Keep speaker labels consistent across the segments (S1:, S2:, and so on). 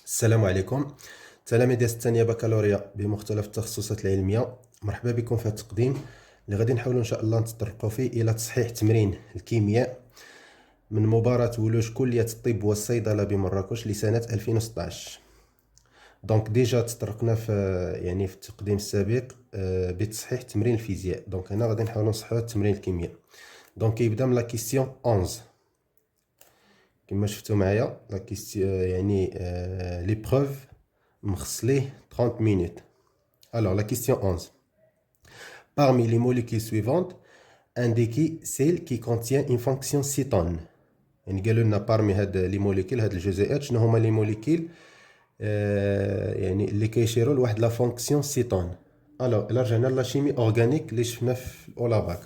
S1: السلام عليكم. تلاميذ الثانية بكالوريا بمختلف التخصصات العلمية، مرحبا بكم في هذا التقديم اللي غادي نحاولوا ان شاء الله نتطرقوا فيه الى تصحيح تمرين الكيمياء من مباراة ولوج كلية الطب والصيدلة بمراكش لسنة 2016. دونك ديجا تطرقنا في التقديم السابق بتصحيح تمرين الفيزياء. دونك هنا غادي نحاولوا نصححوا تمرين الكيمياء. دونك كيبدا من لا كيستيون 11 كما شفتوا معايا. لا كيستيون l'épreuve مخص ليه 30 minutes. Alors la question 11. Parmi les molécules suivantes, indiquez celle qui contient une fonction cétone. يعني قالوا لنا parmi هاد لي موليكول، هاد الجزيئات، شنو هما لي موليكول اللي كيشيروا لواحد لا فونكسيون سيتون. الوغ الا رجعنا لا شيمي اورغانيك اللي شفنا في الاولى باك،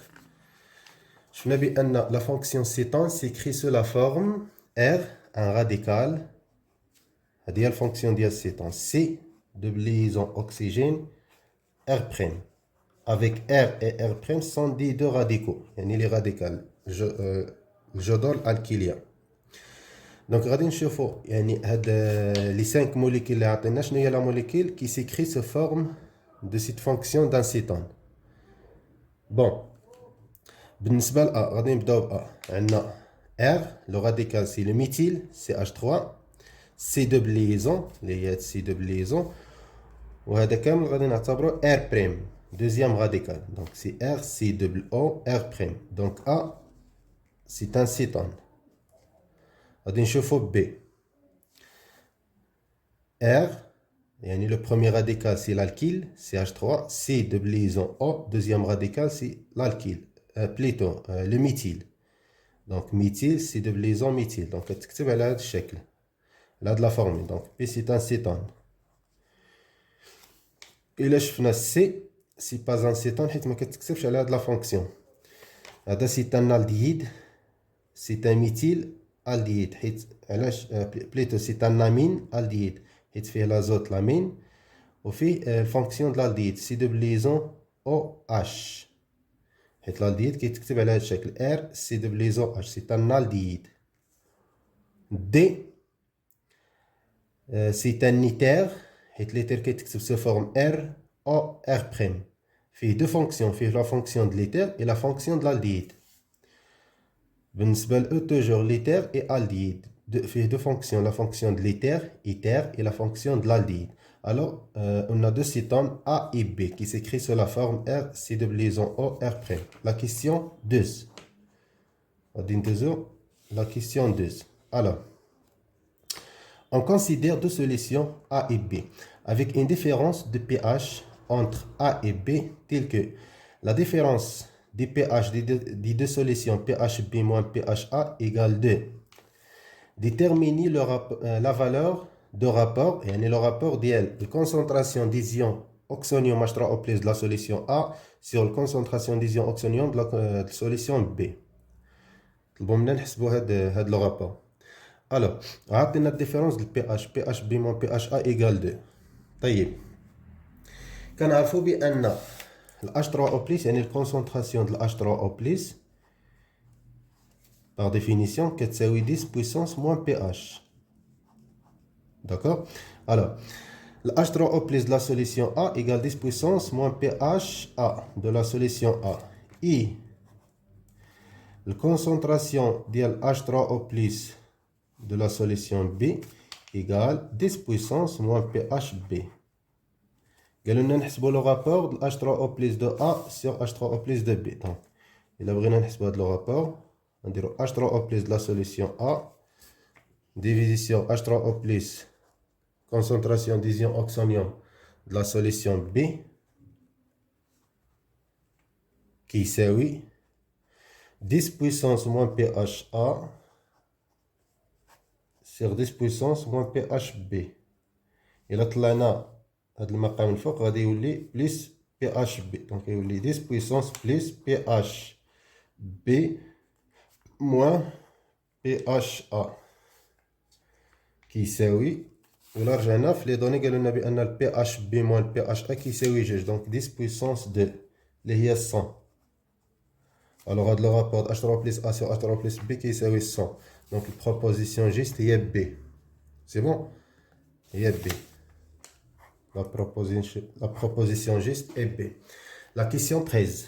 S1: شفنا بان لا فونكسيون سيتون سيكري سو لا فورم R un radical. هذه هي الفونكسيون ديال السيتون C de liaison oxygène R'. Avec R et R' sont des deux radicaux. يعني les radicales الجدول الكليه. دونك غادي نشوفوا يعني هاد لي 5 موليكول اللي عطينا شنو هي لا موليكول كي سيكري سو فورم دو سيت فونكسيون دان سيتون. بون بالنسبه ل A غادي نبداو ب A. عندنا R لو راديكال سي لو ميثيل CH3 سي دو بليزون اللي هي سي دو بليزون، وهذا كامل غادي نعتبرو R'. دوزيام راديكال دونك سي R سي دبل O R'. دونك A سي ان سيتون. غادي نشوفو بي R يعني لو بروميير راديكال سي l'alkyle CH3 سي دو ليزون O. دوزيام راديكال سي l'alkyle بليتو لو ميثيل. دونك ميثيل سي دو ليزون ميثيل. دونك كتكتب على هذا الشكل على هاد لا فورمول. دونك بي سي ان سيتون. الا شفنا سي سي با ان سيتون حيت ما كتكتبش على هاد لا فونكسيون. هذا سي ان الديد سي ان ميثيل الديد حيت علاش بليتو سي ان امين الديد حيت فيه لازوت لامين وفيه الفونكسيون د الالديد سي دو ليزون او اش حيت الالديد كيتكتب على هذا الشكل ار سي دو ليزون اش سي ان الديد. دي سي ان نيتير حيت ليتر كيتكتب سو فورم ار او ار'. فيه دو فونكسيون، فيه لا فونكسيون د ليتر اي لا فونكسيون د الالديد. بالنسبه ل او توجور ليتر اي الديد فيه دو فونكسيون، لا فونكسيون د ليتر ايتر اي لا فونكسيون د الالديد. Alors, on a deux cétones A et B qui s'écrit sous la forme R, C de liaison O, R'. La question 2. La question 2. Alors, on considère deux solutions A et B avec une différence de pH entre A et B telle que la différence du pH des deux solutions pH B moins pH A égale 2. Déterminer la valeur de rapport, يعني le rapport ديال الكونسنتراسيون ديزيون اوكسونيوم H3O+ de la solution A sur la concentration d'ion oxonium de la solution B. طلبوا منا نحسبوا هاد لو رابور. الوغ عطينا الديفيرونس ديال pH B moins pH A égale 2. طيب كنعرفوا بان H3O+ يعني الكونسنتراسيون ديال H3O+ par définition كتساوي 10 puissance moins pH. D'accord. Alors, le H3O+ de la solution A égale 10 puissance moins pH A de la solution A. Et la concentration de H3O+ de la solution B égale 10 puissance moins pH B. قالوا لنا نحسبوا le rapport de H3O+ de A sur H3O+ de B. Donc, إلا بغينا نحسبوا هذا le rapport نديرو H3O+ de la solution A divisé sur H3O+, concentration d'ion oxonium de la solution B, qui يساوي 10 puissance moins pH A sur 10 puissance moins pH B. إلا طلعنا هاد المقام الفوق غادي يولي plus pH B. Donc يولي 10 puissance plus pH B moins pH A كيساوي، ولا رجعنا في لي دوني قالوا لنا بان البي اش بي موان البي اش ا كيساوي 2. دونك 10 بويسونس 2 اللي هي 100. الوغ هاد لو رابور H3+ A sur H3+ B كيساوي 100. دونك البروبوزيسيون جيست هي بي. سي بون. هي B. La proposition juste est B. La question 13.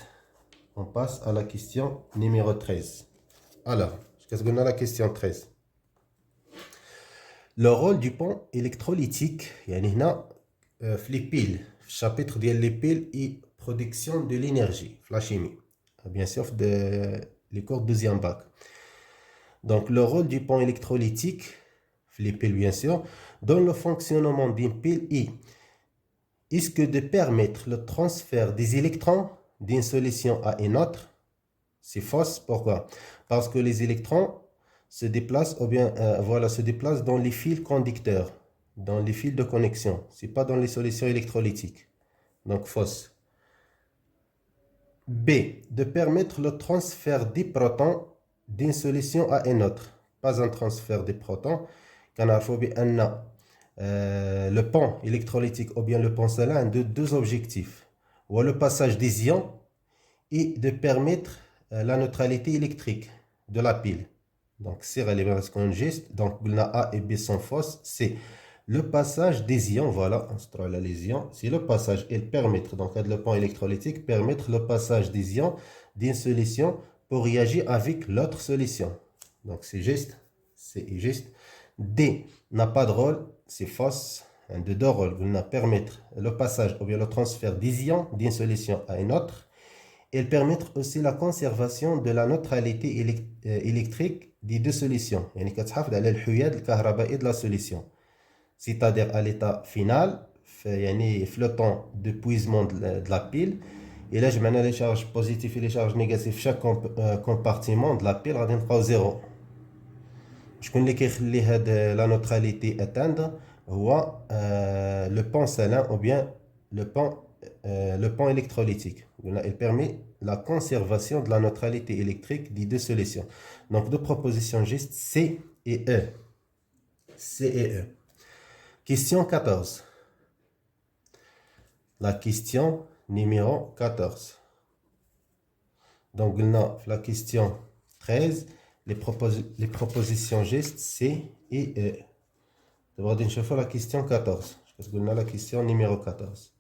S1: On passe à la question numéro 13. Alors, qu'est-ce qu'on a la question 13? Le rôle du pont électrolytique, يعني هنا في les piles, في chapitre ديال les piles et production de l'énergie, la chimie. Bien sûr, les cours de deuxième bac. Donc, le rôle du pont électrolytique, les piles bien sûr, dans le fonctionnement d'une pile est-ce que de permettre le transfert des électrons d'une solution à une autre? C'est fausse. Pourquoi? Parce que les électrons se déplacent, ou bien, se déplacent dans les fils conducteurs, dans les fils de connexion. Ce n'est pas dans les solutions électrolytiques. Donc, fausse. B. De permettre le transfert des protons d'une solution à une autre. Pas un transfert des protons. Le pont électrolytique ou bien le pont salin a deux objectifs. Ou le passage des ions et de permettre la neutralité électrique de la pile. Donc, c'est relevant ce qu'on geste. Donc, A et B sont fausses. C'est le passage des ions. Voilà, on se trouve là les ions. C'est le passage et permettre, donc le pont électrolytique, permettre le passage des ions d'une solution pour réagir avec l'autre solution. Donc, c'est juste. C'est juste. D n'a pas de rôle. C'est fausse. Un de deux rôles. Permettre le passage ou bien le transfert des ions d'une solution à une autre. Et permettre aussi la conservation de la neutralité électrique des deux solutions. يعني كتحافظ على الحياد الكهربائي de la solution. C'est-à-dire à l'état final, يعني في le temps d'épuisement de la pile. Et là, je mets les charges positives et les charges négatives chaque compartiment de la pile غادي نلقاو زيرو. شكون اللي كيخلي هاد la neutralité atteindre هو le pont salin ou bien le pont électrolytique. Il permet la conservation de la neutralité électrique des deux solutions. Donc, deux propositions justes, C et E. C et E. Question 14. La question numéro 14. Donc, la question 13, les propositions justes, C et E. D'abord, une fois la question 14. Parce que la question numéro 14.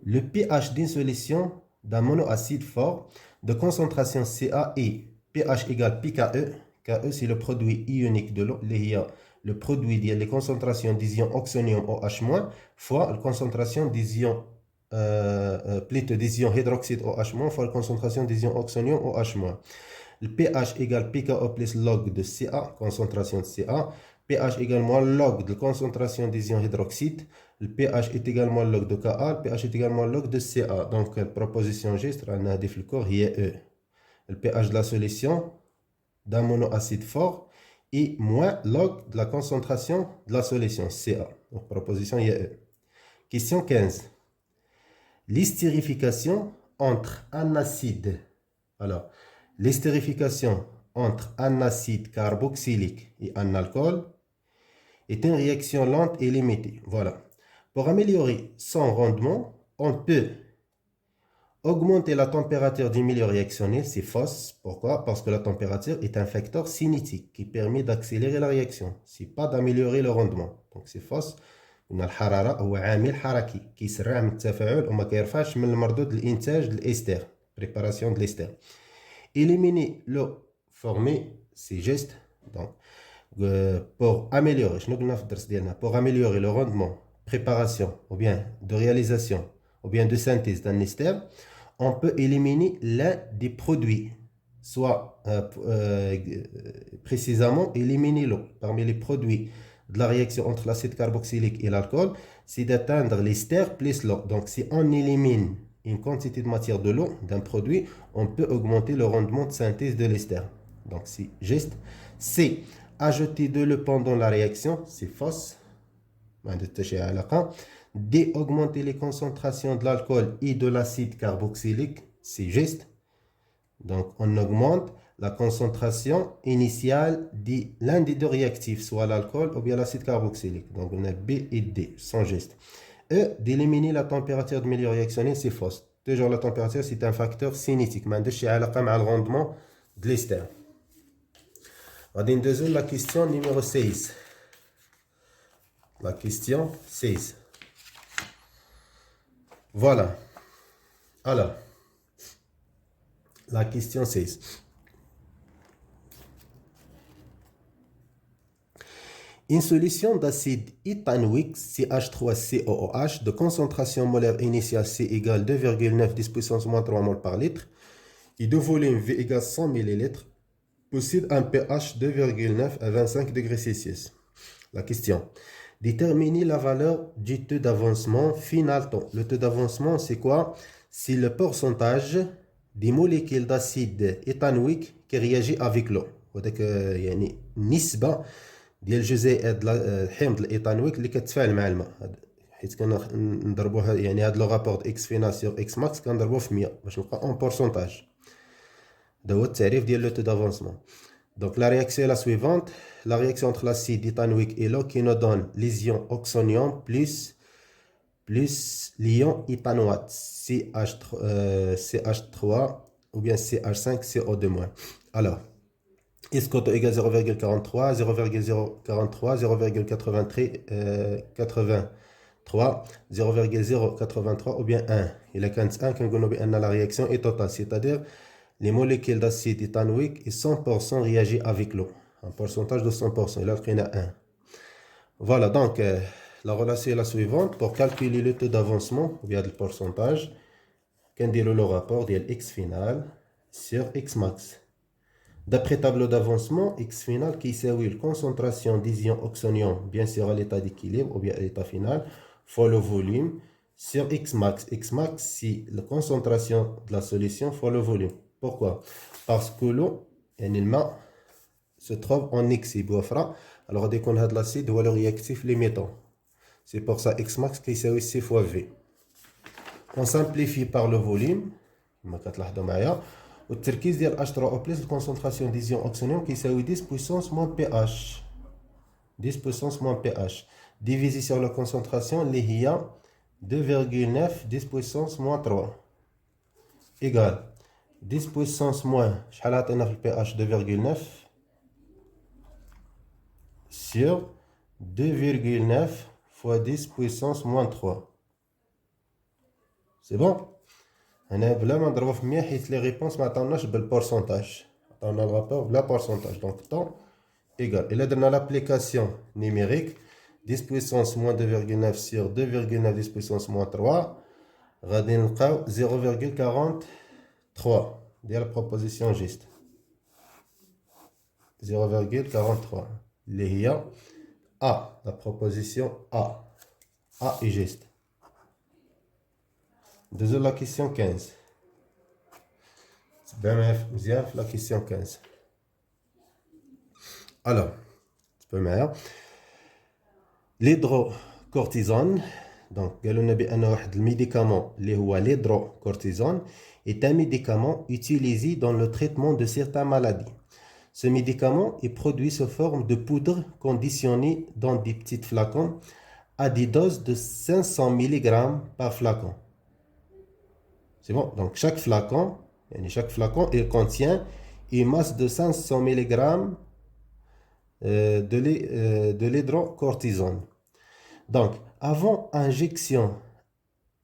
S1: Le pH d'une solution d'un monoacide fort de concentration Ca est pH égale pKe. Ke, c'est le produit ionique de l'eau. Le produit des concentrations des ions oxonium OH- fois la concentration des ions plutôt des ions hydroxyde OH- fois la concentration des ions oxonium OH-. Le pH égale pKo plus log de Ca, concentration de Ca. pH également log de concentration des ions hydroxyde. Le pH est également log de Ka. Le pH est également log de Ca. Donc, proposition juste, on a des flux E. Le pH de la solution d'un monoacide fort est moins log de la concentration de la solution Ca. Donc, proposition E. Question 15. L'estérification entre un acide. Alors, l'estérification entre un acide carboxylique et un alcool est une réaction lente et limitée. Voilà. Pour améliorer son rendement, on peut augmenter la température du milieu réactionnel. C'est fausse. Pourquoi? Parce que la température est un facteur cinétique qui permet d'accélérer la réaction. Ce n'est pas d'améliorer le rendement. Donc c'est fausse. الحرارة هو عامل حركي كيسرع من التفاعل وما كيرفعش من المردود الإنتاج الإستر. Préparation de l'ester. Éliminer l'eau formée, c'est juste. Donc, pour améliorer, pour améliorer le rendement, préparation, ou bien de réalisation, ou bien de synthèse d'un ester, on peut éliminer l'un des produits, soit précisément éliminer l'eau. Parmi les produits de la réaction entre l'acide carboxylique et l'alcool, c'est d'atteindre l'ester plus l'eau. Donc, si on élimine une quantité de matière de l'eau d'un produit, on peut augmenter le rendement de synthèse de l'ester. Donc, c'est juste. C. Ajouter de l'eau pendant la réaction, c'est fausse. D. Augmenter les concentrations de l'alcool et de l'acide carboxylique, c'est juste. Donc, on augmente la concentration initiale de l'un des deux réactifs, soit l'alcool ou bien l'acide carboxylique. Donc, on a B et D, sont justes. E, d'éliminer la température de milieu réactionnel, c'est fausse. Toujours la température, c'est un facteur cinétique. Mais il y a le rendement de l'ester. On a la question numéro 16. la question 16. Voilà. Alors, la question 16. Une solution d'acide éthanoïque CH3COOH de concentration molaire initiale C égale 2,9 10 puissance moins 3 mol par litre et de volume V égale 100 ml possède un pH 2,9 à 25 degrés Celsius. La question. Déterminer la valeur du taux d'avancement final temps. Le taux d'avancement, c'est quoi? C'est le pourcentage des molécules d'acide éthanoïque qui réagit avec l'eau. وذاك يعني نسبة ديال الجزيئات الحمض الايثانويك اللي كتفاعل مع الماء حيت كنضربوها يعني هاد لو رابور اكس فينال سور اكس ماكس كنضربوه في 100 باش نلقى اون بورسونتاج. هذا هو التعريف ديال لو تو دافونسمون. Donc la réaction est la suivante. La réaction entre l'acide éthanoïque et l'eau qui nous donne les ions oxonium plus l'ion éthanoate CH3 ou bien CH5CO2-. Alors, Iscoto égale 0,43, 0,043, 0,83, 0,083 ou bien 1. Il y a 1 qui nous dit que la réaction est totale, c'est-à-dire les molécules d'acide éthanoïque et 100% réagissent avec l'eau. Un pourcentage de 100%. Et là, il y en a 1. Voilà, donc la relation est la suivante. Pour calculer le taux d'avancement, ou bien le pourcentage, on dit le rapport de X final sur X max. D'après tableau d'avancement, X final qui s'évalue la concentration d'ion oxonium, bien sûr à l'état d'équilibre ou bien à l'état final, fois le volume sur X max. X max, c'est la concentration de la solution fois le volume. Pourquoi? Parce que l'eau, se trouve en X. Alors, dès qu'on a de l'acide, on va le réactif les métaux. C'est pour ça X max qui s'évalue C fois V. On simplifie par le volume. والتركيز ديال H3O+ الكونسنتراسيون ديزيون اوكسونيوم كيساوي 10 puissance moins pH 10 puissance moins pH divisé sur la concentration اللي هي 2,9 10 puissance moins 3 égale 10 puissance moins شحال عطينا في البي pH 2,9 sur 2,9 fois 10 puissance moins 3. C'est bon? هنا بلا ما نضربو في 100 حيت لي ريبونس ما عطاوناش بالبورسونتاج عطاونا الرابور بلا بورسونتاج دونك طون ايغال الا درنا لابليكاسيون نيميريك 10 puissance moins 2,9 sur 2,9 10 puissance moins 3 غادي نلقاو 0,43 ديال البروبوزيسيون جيست 0,43 اللي هي A la proposition A est juste. Deuxième la question 15. C'est bien la question 15. Alors, l'hydrocortisone, donc le médicament l'hydrocortisone est un médicament utilisé dans le traitement de certaines maladies. Ce médicament est produit sous forme de poudre conditionnée dans des petits flacons à des doses de 500 mg par flacon. C'est bon, donc chaque flacon, il contient une masse de 500 mg de l'hydrocortisone. Donc, avant injection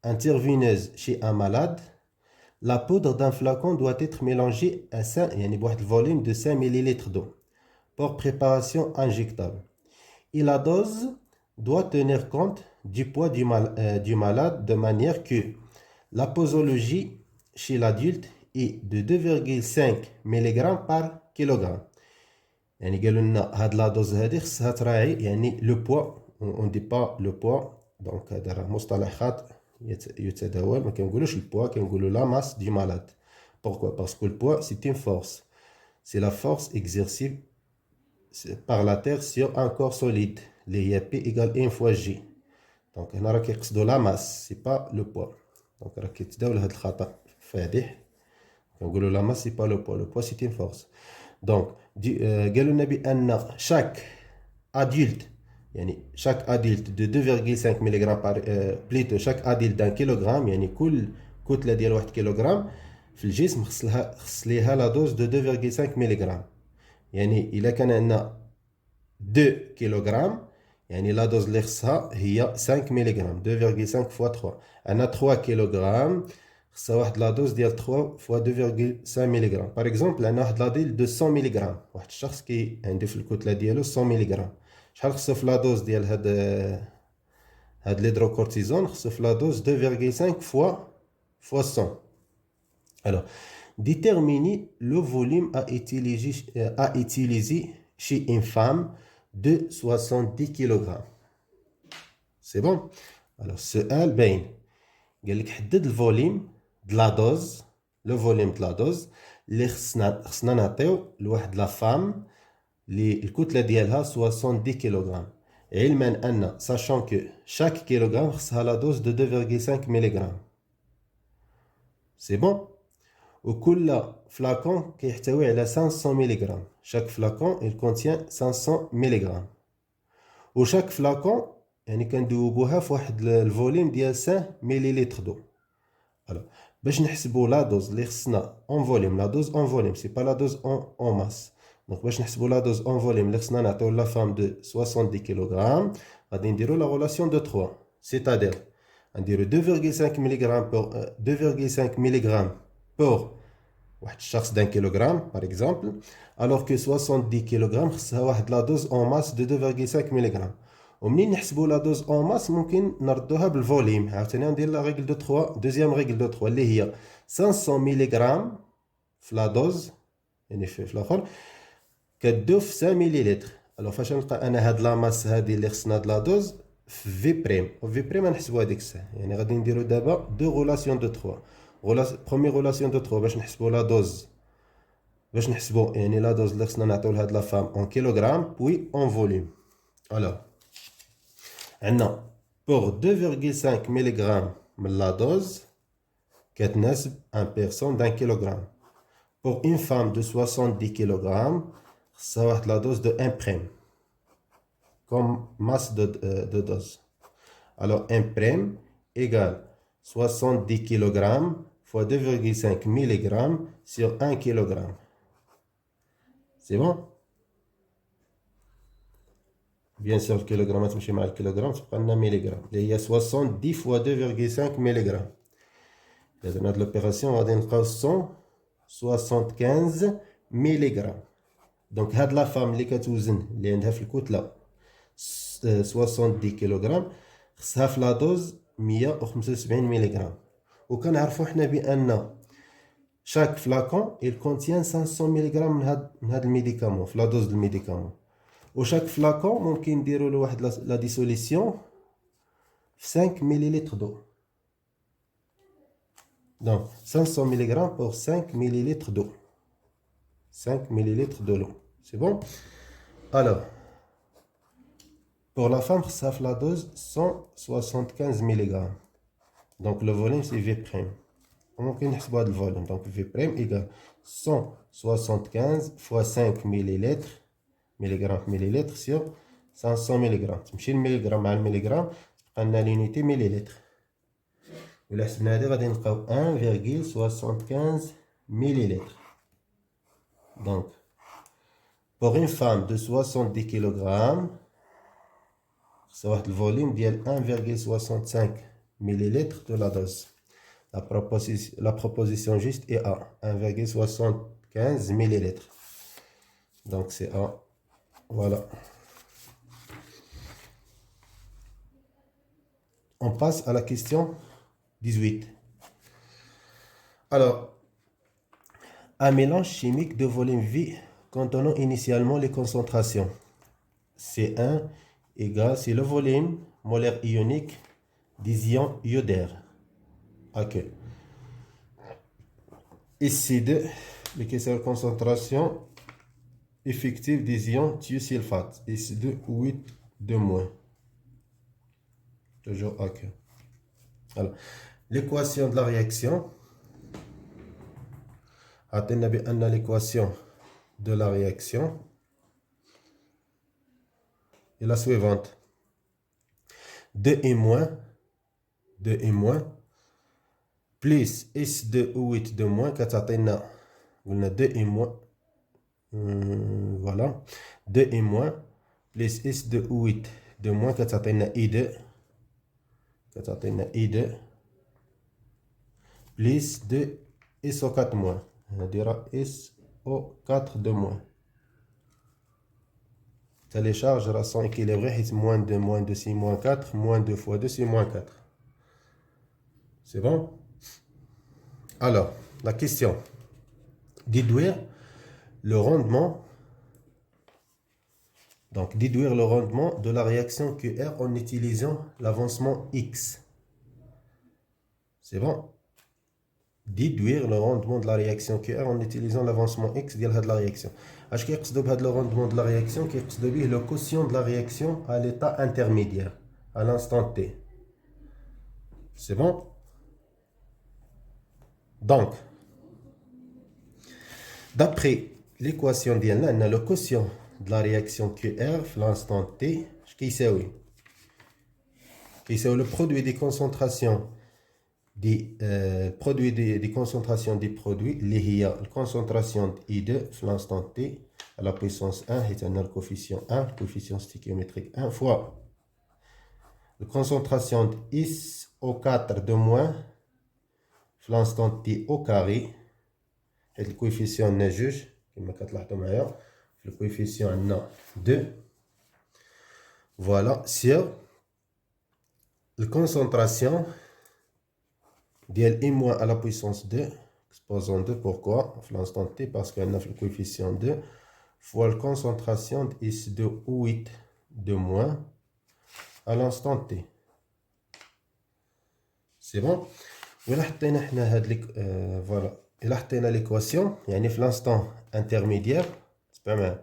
S1: intraveineuse chez un malade, la poudre d'un flacon doit être mélangée à un volume de 5 ml d'eau pour préparation injectable. Et la dose doit tenir compte du poids du malade de manière que la posologie chez l'adulte est de 2,5 mg par kilogramme. يعني قالوا لنا هاد لا دوز هادي خصها تراعي يعني لو بوا اون دي با لو بوا دونك هذا راه مصطلح خاطئ يتداول ما كنقولوش البوا كنقولوا لا ماس دي مالاد. Pourquoi? Parce que le poids c'est une force, c'est la force exercée par la terre sur un corps solide اللي هي P égale 1 fois G. donc هنا راه كيقصدوا لا ماس سي با لو بوا. donc راه كيتداول هذا الخطأ فادح كنقولوا لا ماس سي با لو بوا. لو بوا سي une force. donc قالوا لنا بان chaque adulte يعني chaque adulte de 2,5 mg par plutôt chaque adulte d'un kilogramme يعني كل كتله ديال 1 كيلوغرام في الجسم خص ليها لا دوز دو 2,5 ملغ. يعني الا كان عندنا 2 كيلوغرام يعني la dose اللي خصها هي 5 ملغ 2,5 fois 3 أنا 3 كيلوغرام خصها واحد لا دوز ديال 3 fois 2,5 ملغ باغ اكزومبل عندنا واحد لا ديال 200 ملغ واحد الشخص كي عنده في الكتله ديالو 100 ملغ شحال خصو في لا دوز ديال هاد l'hydrocortisone خصو في لا دوز 2,5 fois 100 alors déterminer le volume à utiliser chez une femme de 70 kg. C'est bon? Alors, سؤال باين. قال لك حدد الفوليم de la dose, le volume de la dose اللي خصنا نعطيو لواحد لا فام اللي الكتلة ديالها 70 كيلوغرام. علما أن sachant que chaque kilogramme خصها la dose de 2,5 mg. C'est bon? وكل flacon كيحتوي على 500 ملغ. chaque flacon il contient 500 ملغ. وشاك فلاكون يعني كندوبوها في واحد الفوليم ديال 5 مليلتر دو. alors باش نحسبوا لا دوز اللي خصنا اون فوليم لا دوز اون فوليم سي با لا دوز اون ماس دونك باش نحسبوا لا دوز اون فوليم اللي خصنا نعطيو لا فام دو 70 كيلوغرام غادي نديرو لا ريلاسيون دو 3 c'est-à-dire نديرو 2,5 ملغ بور 2,5 ملغ بور واحد الشخص d'un kilogramme par exemple alors que 70 كيلوغرام خصها واحد لا دوز اون ماس دو 2,5 ملغ. ومنين نحسبوا لا دوز اون ماس ممكن نردوها بالفوليم. عاوتاني ندير لا ريغل دو 3 دوزيام ريغل دو 3 اللي هي 500 ملغ في لا دوز يعني في الاخر كدو في 5 مليلتر. الوغ فاش نلقى انا هاد لا ماس هادي اللي خصنا هاد لا دوز في بريم وفي بريم نحسبوا هذيك الساعه يعني غادي نديرو دابا دو ريلاسيون دو 3 بروميير ريلاسيون دو 3 باش نحسبوا لا دوز باش نحسبوا يعني لا دوز اللي خصنا نعطيو لهاد لا فام اون كيلوغرام بوي اون فوليوم. الوغ عندنا بور 2,5 ملغ من لا دوز كتناسب ان بيرسون دان كيلوغرام. بور اون فام دو 70 كيلوغرام خصها واحد لا دوز دو ان بريم كوم ماس دو دوز. الوغ ان بريم ايغال 70 kg fois 2,5 mg sur 1 kg. C'est bon? Bien sûr, le kilogramme تمشي مع الكيلوغرام تبقى لنا مليغرام اللي هي 70 fois 2,5 mg. إذا هاد لوبيراسيون غادي نلقاو 175 مليغرام. دونك هاد لا فام اللي كتوزن اللي عندها في الكتلة 70 كيلوغرام خصها في لا دوز 175 ملغ. وكنعرفوا حنا بان chaque flacon il contient 500 ملغ من هاد الميديكامون في لا دوز د الميديكامون. وشاك فلاكون ممكن نديرو له واحد لا ديسوليسيون في 5 مليلتر دو. دونك 500 ملغ pour 5 مليلتر دو 5 مليلتر de l'eau. C'est bon? Alors pour la femme خصها في لا دوز 175 ملغ. Donc le volume c'est V prime. ممكن نحسبوا هذا الفوليوم. Donc V prime égale 175 fois 5 مليلتر ملغ مليلتر sur 500 ملغ. تمشي الملغ مع الملغ تبقى لنا لونيتي مليلتر. ولا حسبنا هذه غادي نلقاو 1,75 مليلتر. Donc pour une femme de 70 kg c'est واحد الفوليوم ديال 1,65 millilitres de la dose. La proposition juste est A, 1,75 millilitres. Donc c'est A. Voilà. On passe à la question 18. Alors, un mélange chimique de volume V contenant initialement les concentrations C1 égale, c'est le volume molaire ionique des ions iodaires. Ok. Ici, c'est la concentration effective des ions thiosulfate. Ici, 8 de moins. Toujours ok. Alors, l'équation de la réaction. Attendez, l'équation de la réaction est la suivante. 2 et moins plus S2O8 de moins كتعطينا قلنا 2 et moins voilà 2 et moins plus S2O8 2 moins كتعطينا I2 plus 2 SO4 moins. On dira SO4 de moins. Les charges sont équilibrées. Moins 2, c'est moins 4. Moins 2 fois 2, c'est moins 4. C'est bon? Alors, la question. Déduire le rendement. Donc, déduire le rendement de la réaction QR en utilisant l'avancement X. C'est bon? Déduire le rendement de la réaction QR en utilisant l'avancement X de la réaction. Est-ce qu'il y a le rendement de la réaction qui est le quotient de la réaction à l'état intermédiaire, à l'instant T. C'est bon? Donc, d'après l'équation d'Yann, on a le quotient de la réaction QR à l'instant T, qui c'est oui. Qui c'est le produit des concentrations des concentrations des produits, il y a la concentration I2 à l'instant T à la puissance 1, et un coefficient 1, coefficient stéchiométrique 1 fois la concentration de S au 4 de moins à l'instant T au carré, et le coefficient ne juge, le coefficient 2, voilà, sur la concentration I moins à la puissance 2, exposant 2, pourquoi? À l'instant T, parce qu'on a le coefficient 2, fois la concentration de S2 ou 8 de moins à l'instant T. C'est bon? Voilà. Et là, on a l'équation, il y a l'instant intermédiaire, c'est pas mal.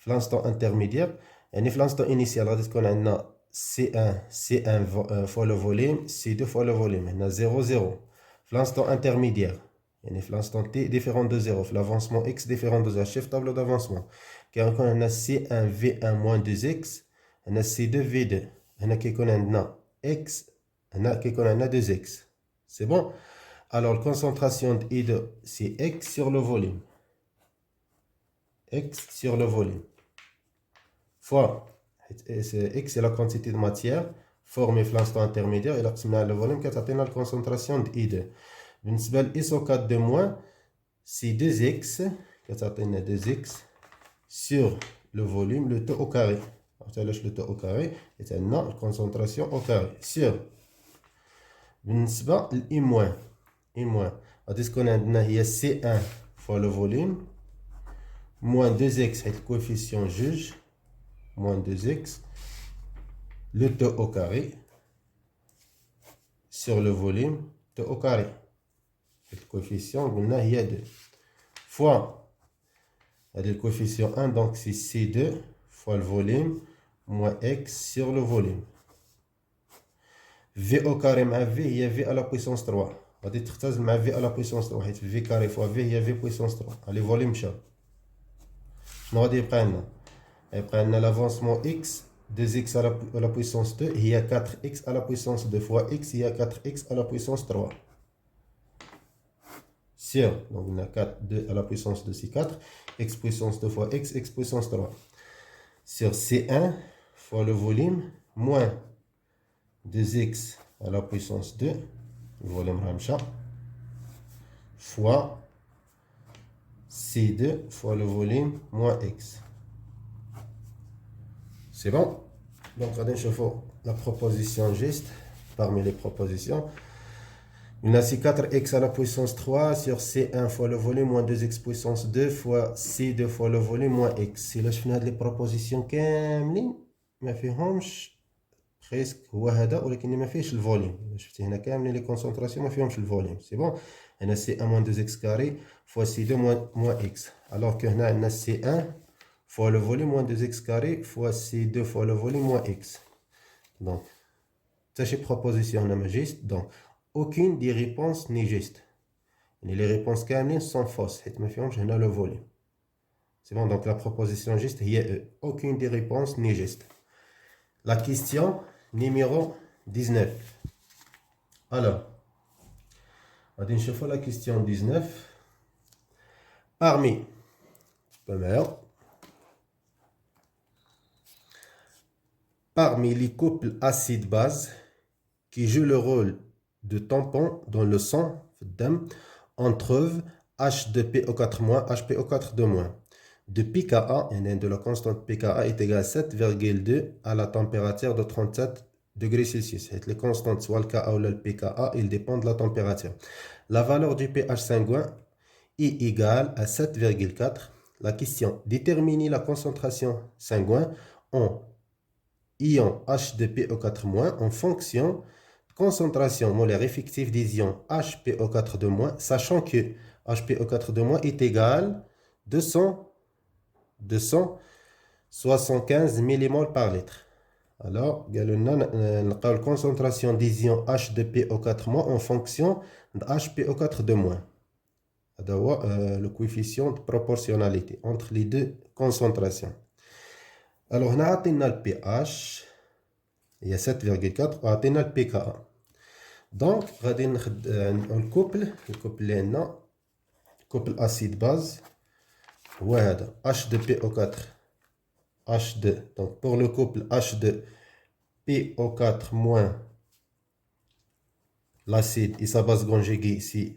S1: L'instant intermédiaire, il y a l'instant initial, on a C1 fois le volume, C2 fois le volume, on a 0, 0. L'instant intermédiaire, il y a l'instant T différent de 0, l'avancement X différent de 0, chef tableau d'avancement. Car on a C1 V1 moins 2X, on a C2 V2, on a X, on a 2X. C'est bon? Alors, la concentration de I2, c'est X sur le volume. X sur le volume. Fois, X c'est la quantité de matière formée à l'instant intermédiaire, et là, le volume qui a la concentration de I2. بالنسبة ل SO4 de moins, c'est 2X, qui a 2X sur le volume, le taux au carré. Le taux au carré est la concentration au carré. Sur, بالنسبة ل I moins. I moins. C'est qu'on a C1 fois le volume, moins 2x, le coefficient juge, moins 2x, le taux au carré, sur le volume, taux au carré. Le coefficient, on a 2. Fois, le coefficient 1, donc c'est C2 fois le volume, moins x sur le volume. V au carré مع V, il y a V à la puissance 3. غادي تختزل مع V à la puissance 3 حيت V carré fois V هي V puissance 3. allez volume مشى. شنو غادي يبقى لنا؟ يبقى لنا l'avancement X 2x à la puissance 2 هي 4x à la puissance 2 fois X هي 4x à la puissance 3. Sur, donc on a 4, 2 à la puissance 2 c'est 4, x puissance 2 fois x, x puissance 3. Sur C1 fois le volume, moins 2x à la puissance 2, le volume Ramcha, fois C2 fois le volume, moins x. C'est bon? Donc, regardez, la proposition juste, parmi les propositions. On a C4x à la puissance 3 sur C1 fois le volume moins 2x puissance 2 fois C2 fois le volume moins x. Si là je fais les propositions كاملين ما فيهمش presque هو هذا ولكن ما فيهش الفوليوم. شفتي هنا كاملين لي كونسونطراسيون ما فيهمش الفوليوم. سي بون. هنا C1 moins 2x carré fois C2 moins x. Alors que هنا عندنا C1 fois le volume moins 2x carré fois C2 fois le volume moins x. Donc, ça c'est proposition هنا juste. Donc, aucune des réponses n'est juste. Les réponses كاملين sont fausses. حيت ما فيهمش هنا le volume. C'est bon, donc la proposition juste هي aucune des réponses n'est juste. La question numéro 19. Alors, غادي نشوفوا la question 19. Parmi parmi les couples acide-base qui jouent le rôle de tampon dans le sang, on trouve H2PO4-, HPO4-. De pKa, de la constante pKa est égal à 7,2 à la température de 37 degrés Celsius. Les constantes, soit le Ka ou le pKa, ils dépendent de la température. La valeur du pH sanguin est égale à 7,4. La question: déterminer la concentration sanguine en ion H2PO4- en fonction de concentration molaire effective des ions HPO4-, sachant que HPO4- est égal à 275 millimoles par litre. Alors, la concentration des ions H2PO4- en fonction de HPO4-. Le coefficient de proportionnalité entre les deux concentrations. Alors, on a atteint le pH, il y a 7,4, on a atteint le pKa. Donc, on va le couple acide-base, H2PO4, H2. Donc, pour le couple H2PO4-, l'acide et sa base conjuguée ici,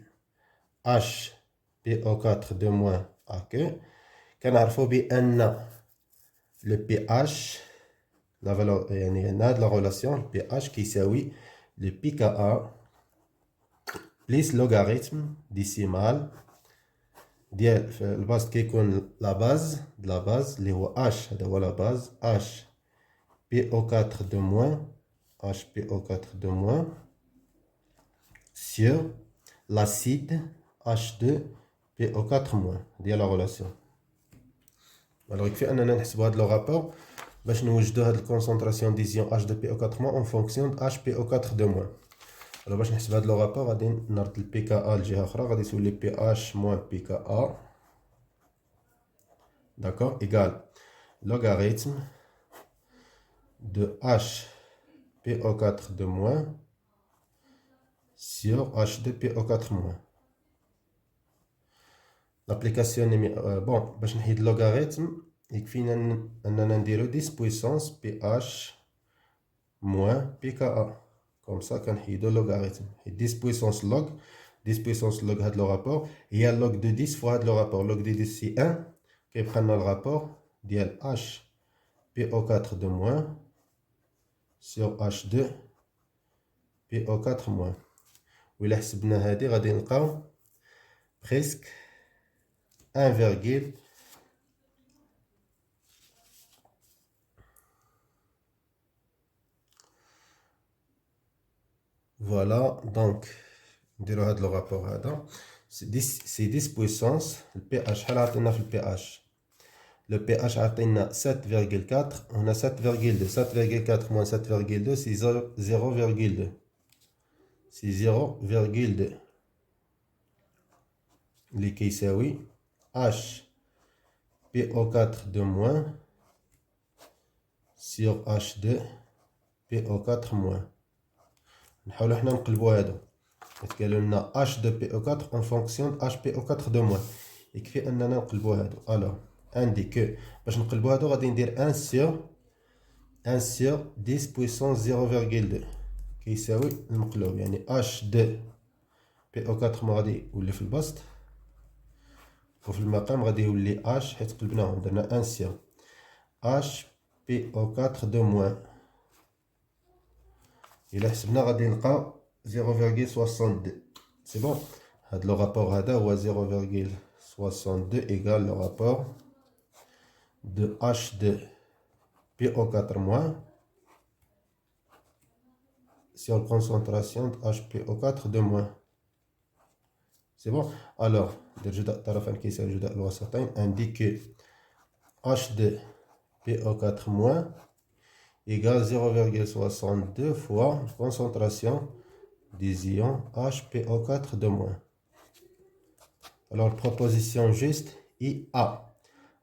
S1: HPO4-, AQ. Quand on a le pH, la valeur de la relation, le pH qui s'appelle le pKa plus logarithme décimal ديال البسط كيكون la base de la base اللي هو H، هذا هو la base HPO4-, HPO4- sur l'acide H2PO4- ديال la relation. Alors يكفي اننا نحسبوا هذا لو رابور باش نوجدوا هذه الكونسنتراسيون دي زيون H2PO4- en fonction de HPO4-. Alors باش نحسب هذا لو رابور غادي نرد البيكا لجهه اخرى، غادي تولي بي اش موان بيكا داكور ايكال لوغاريتم دو اش بي او 4- sur H2 PO4-. لابليكاسيون بون باش نحيد لوغاريتم يكفينا اننا نديرو 10 بويسونس بي اش موان بيكا. Comme ça, quand il y a le logarithme, 10 puissance log, 10 puissance log a le rapport, il y a log de 10 fois le rapport. Log de 10 c'est 1, qui prend le rapport, il y a H PO4- sur H2 PO4-. وإلا حسبنا هذه غادي نلقاو presque 1, voilà, donc نديرو هذا لو رابور هذا سي 10 بويسونس البي اش. شحال عطينا في البي اش؟ لو بي اش عطينا 7,4 هنا 7,2. 7,4 moins 7,2 سي 0,2. سي 0,2 اللي كيساوي اش بي او 4- sur H2 PO4-. نحاولو حنا نقلبو هادو، قالوا لنا H2PO4 en fonction de HPO4-. يكفي اننا نقلبو هادو. الوغ عندي كو باش نقلبو هادو غادي ندير 1 sur 10 puissance 0,2 كيساوي المقلوب، يعني H2PO4 غادي يولي في البسط وفي المقام غادي يولي H حيت قلبناهم درنا 1 sur HPO4-. إلا حسبنا غادي نلقاو 0,62. سي بون، هاد لو رابور هذا هو 0,62 égal le rapport de H2PO4- sur la concentration de HPO4-. C'est bon. Alors, الجداء الطرفين كيساوي جداء الوسطين indique H2PO4- égale 0,62 fois concentration des ions HPO4-. Alors, proposition juste IA.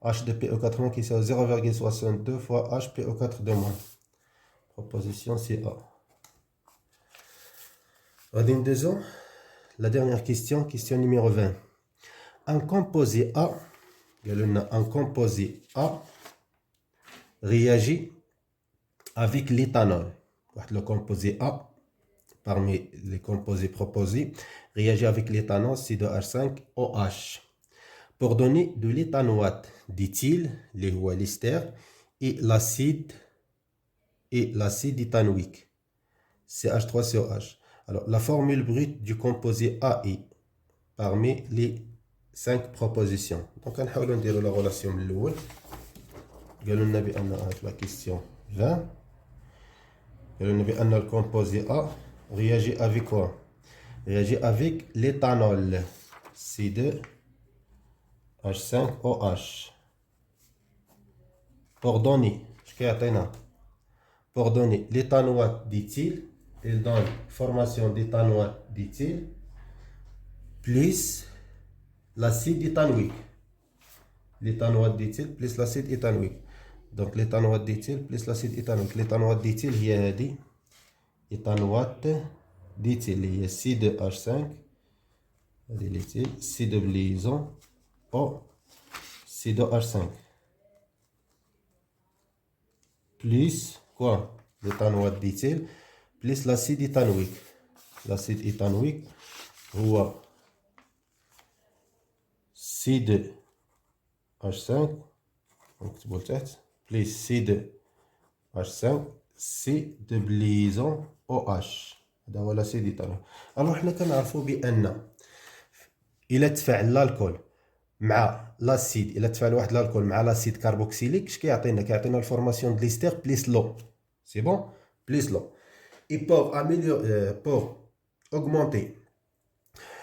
S1: H2PO4- qui est 0,62 fois HPO4-. Proposition CA. La dernière question, question numéro 20. Un composé A, un composé A réagit avec l'éthanol. Le composé A, parmi les composés proposés, réagit avec l'éthanol C2H5OH pour donner de l'éthanoate d'éthyle, l'ester, et l'acide éthanoïque, CH3COH. Alors, la formule brute du composé A est parmi les 5 propositions. Donc, on va faire la relation de l'eau. قالوا لنا بأن la question 20. قالوا لنا بأن le composé A réagit avec quoi? Réagit avec l'éthanol C2H5OH pour donner l'éthanoate d'éthyle. Il donne formation d'éthanoate d'éthyle plus l'acide éthanoïque. L'éthanoate d'éthyle plus l'acide éthanoïque. Donc l'éthanoate d'éthyle plus l'acide éthanoïque. L'éthanoate d'éthyle هي هذه éthanoate d'éthyle هي C2H5 هذه l'éthyle C de liaison O C2H5 plus quoi? L'éthanoate d'éthyle plus l'acide éthanoïque. L'acide éthanoïque هو C2H5 نكتبو لتحت plus C2H5 C de liaison OH. هذا هو l'acide éthanoïque. alors حنا كنعرفو بأن إلا تفاعل الكول مع لاسيد، إلا تفاعل واحد الكول مع لاسيد كاربوكسيليك اش كيعطينا؟ كيعطينا الفورماسيون د ليستر بليس لو. سي بون بليس لو. Et pour augmenter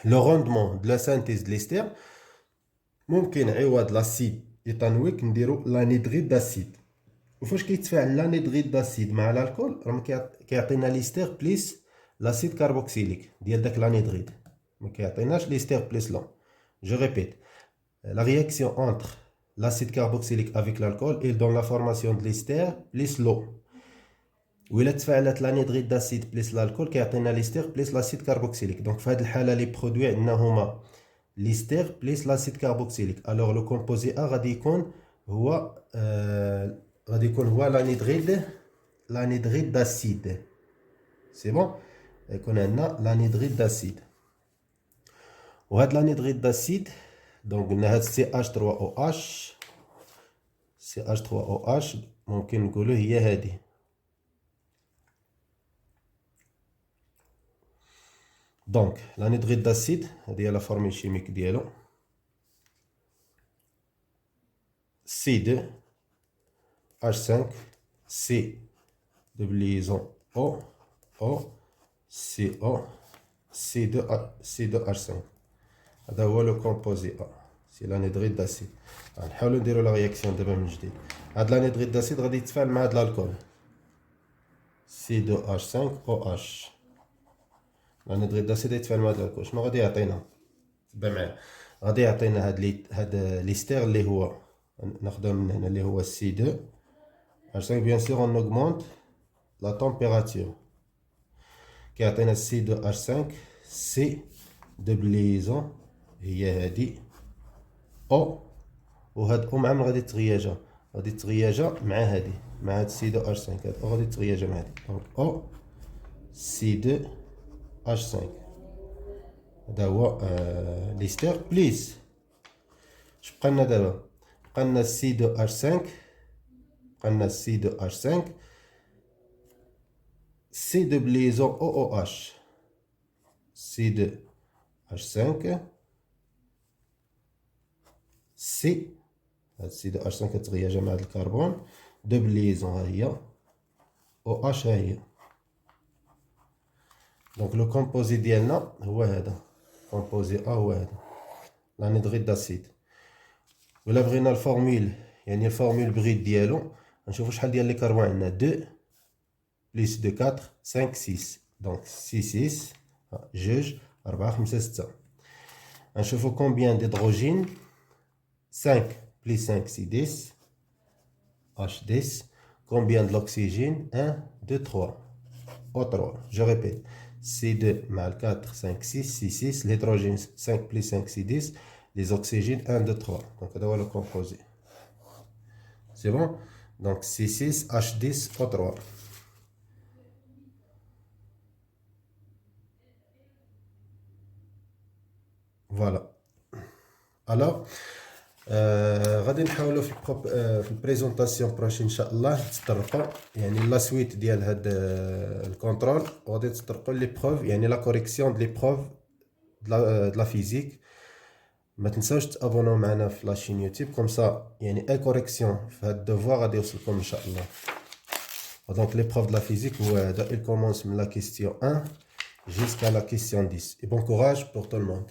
S1: le rendement de la synthèse de l'ester, ممكن عوض l'acide éthanoïque نديرو l'anhydride d'acide. وفاش كيتفاعل l'anhydride d'acide مع الكول راه كيعطينا ليستر بليس l'acide carboxylique ديال داك l'anhydride. ما كيعطيناش ليستر بليس لو. Je répète, la réaction entre l'acide carboxylique avec l'alcool, il donne la formation de l'ester plus l'eau. وإلا تفاعلت l'anhydride d'acide plus l'alcool كيعطينا l'ester plus l'acide carboxylique. Donc في هذه الحالة les produits عندنا هما l'ester plus l'acide carboxylique. Alors le composé A غادي يكون هو l'anhydride d'acide. C'est bon. يكون عندنا l'anhydride d'acide. وهاد l'anhydride d'acide donc قلنا هاد CH3OH ممكن نقولوا هي هادي. Donc l'anhydride d'acide هذه هي لا فورمول شيميك ديالو C2H5 C de liaison O CO C2H5. هذا هو لو كومبوزي A. سي l'anhydride d'acide. نحاولوا نديروا لا رياكسيون دابا من جديد. هاد l'anhydride d'acide غادي يتفاعل مع هاد الالكول C2H5OH. l'anhydride d'acide يتفاعل مع هاد الالكول. شنو غادي يعطينا؟ تبع معايا. غادي يعطينا هاد ليستر اللي هو ناخذها من هنا اللي هو C2H5. بيان سور on augmente la température. كيعطينا C2H5 C de liaison هي هادي او. وهاد او مع من غادي تغياجا؟ غادي تغياجا مع هادي، مع هاد C2H5. هاد او غادي تغياجا مع هادي. دونك او C2H5 هذا هو ليستر بليس. اش بقى لنا دابا؟ بقى لنا C2H5 C de liaison OOH C2H5 C. هاد C2H5 كتغياجا مع هاد الكربون دو بليزون ها هي OH ها هي. دونك لو كومبوزي ديالنا هو هذا. كومبوزي A هو هذا l'anhydride d'acide. ولا بغينا الفورمول يعني الفورمول بغيت ديالو نشوفو شحال ديال لي كربون عندنا 2 plus 2 4 5 6. دونك 6 جوج 4 5 6. نشوفو كومبيان d'hydrogène 5 plus 5 c'est 10 H10. Combien de l'oxygène? 1 2 3 O3. Je répète, C2 mal 4 5 6 6 6. L'hydrogène 5 plus 5 c'est 10. Les oxygènes 1 2 3. Donc on doit le composer. C'est bon? Donc C6 H10 O3. Voilà. Alors, غادي نحاولوا في البريزونطاسيون بروشين ان شاء الله تطرقوا يعني لا سويت ديال هاد الكونترول وغادي تطرقوا لي بروف يعني لا كوريكسيون دي بروف د لا فيزيك. ما تنساوش تابوناو معنا في لاشين يوتيوب كومسا يعني اي كوريكسيون في هاد الدوفوار غادي يوصلكم ان شاء الله. دونك لي بروف د لا فيزيك هو هذا il commence من لا كيستيون 1 jusqu'à la question 10 et bon courage pour tout le monde.